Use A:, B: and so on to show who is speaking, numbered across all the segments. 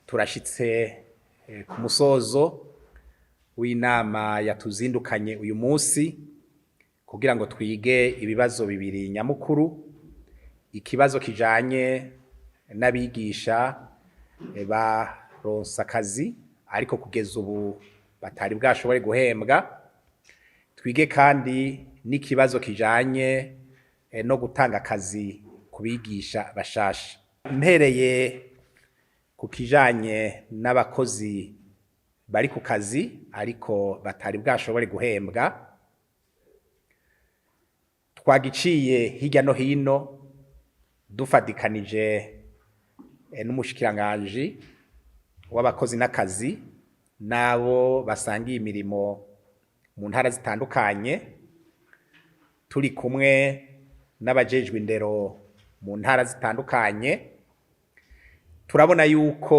A: turashitse ku musozo w'inama yatuzindukanye uyu munsi kugira ngo twige ibibazo bibiri nyamukuru. Ikibazo kijanye n'abigisha baronse akazi ariko kugeza ubu batari bwashobore guhembwa. Twige kandi n'ikibazo kijanye no gutanga akazi ku bigisha bashasha. Mpereye ku kijanye n'abakozi bari ku kazi ariko batari bwashobore guhembwa, twagiciye hirya no hino dufadikanije n'umushikiranganji w'abakozi n'akazi n'abo basangiye imirimo mu ntara zitandukanye, turi kumwe n'abajejwe indero mu ntara zitandukanye. Turabona yuko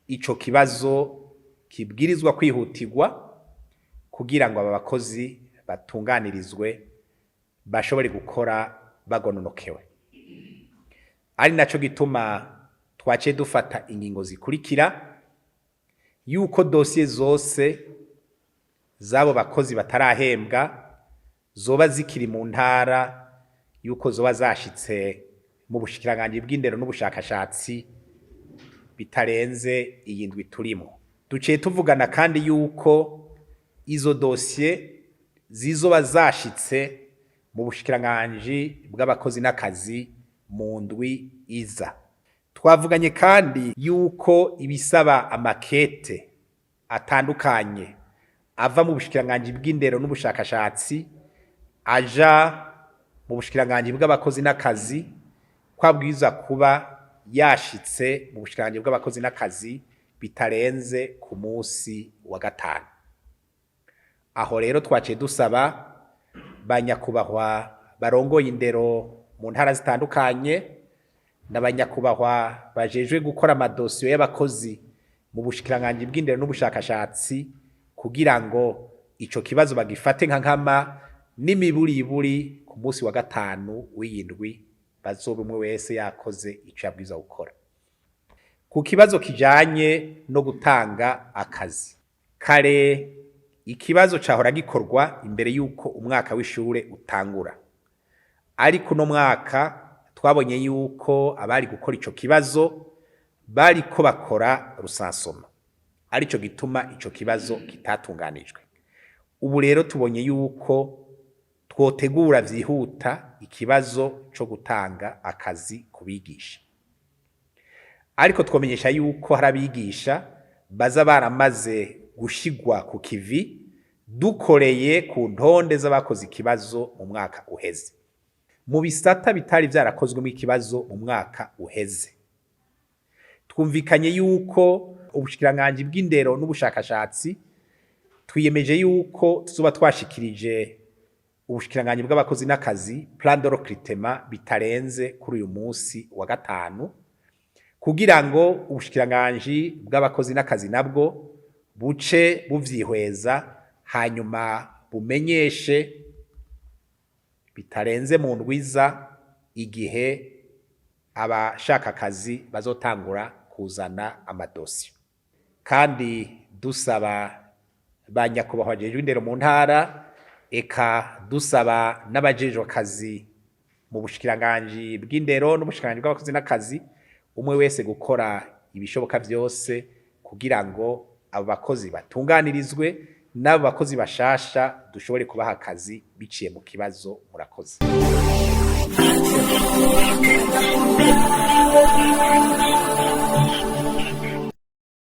A: ico kibazo kibwirizwa kwihutirwa kugira ngo aba bakozi batunganirizwe bashobore gukora bagononokewe. Ari naco gituma twaciye dufata ingingo zikurikira yuko dosiye zose zabo bakozi batarahembwa zoba zikiri mu ntara, yuko zoba zashitse mu bushikiranganji bw'indero n'ubushakashatsi bitarenze iyi ndwi turimo. Duciye tuvugana kandi yuko izo dosiye zizoba zashitse mu bushikiranganji bw'abakozi n'akazi mu ndwi iza. Twavuganye kandi yuko ibisaba amakete atandukanye ava mu bushikiranganji bw'indero n'ubushakashatsi aja mu bushikiranganji bw'abakozi n'akazi kwabwiza kuba yashitse mu bushikiranganji bw'abakozi n'akazi bitarenze ku munsi wa gatanu. Aho rero twaciye dusaba banyakubahwa barongoye indero mu ntara zitandukanye n'abanyakubahwa bajejwe gukora amadosiyo y'abakozi mu bushikiranganji bw'indero n'ubushakashatsi kugira ngo ico kibazo bagifate nka nkama n'imiburiburi ku munsi wa gatanu w'iyindwi bazoba umwe wese yakoze ico yabwirizwa gukora. Ku kibazo kijanye no gutanga akazi, kare ikibazo cahora gikorwa imbere yuko umwaka w'ishure utangura, ariko no mwaka twabonye yuko abari gukora ico kibazo bariko bakora rusansoma, arico gituma ico kibazo kitatunganijwe. Ubu rero tubonye yuko twotegura vyihuta ikibazo co gutanga akazi ku bigisha, ariko twomenyesha yuko hari abigisha baza baramaze gushigwa ku kivi dukoreye ku ntonde z'abakoze ikibazo mu mwaka uheze, mu bisata bitari vyarakozwemo ikibazo mu mwaka uheze. Twumvikanye yuko ubushikiranganji bw'indero n'ubushakashatsi twiyemeje yuko tuzoba twashikirije ubushikiranganji bw'abakozi n'akazi plan de recrutement bitarenze kuri uyu munsi wa gatanu, kugira ngo ubushikiranganji bw'abakozi n'akazi nabwo buce buvyihweza hanyuma bumenyeshe bitarenze mu ndwiza igihe abashaka akazi bazotangura kuzana amadosiyo. Kandi dusaba banyakubahwa bajejwe indero mu ntara, eka dusaba n'abajejwe akazi mu bushikiranganji bw'indero n'ubushikiranganji bw'abakozi n'akazi, umwe wese gukora ibishoboka vyose kugira ngo abo bakozi batunganirizwe n'abo bakozi bashasha dushobore kubaha akazi biciye mu kibazo. Murakoze.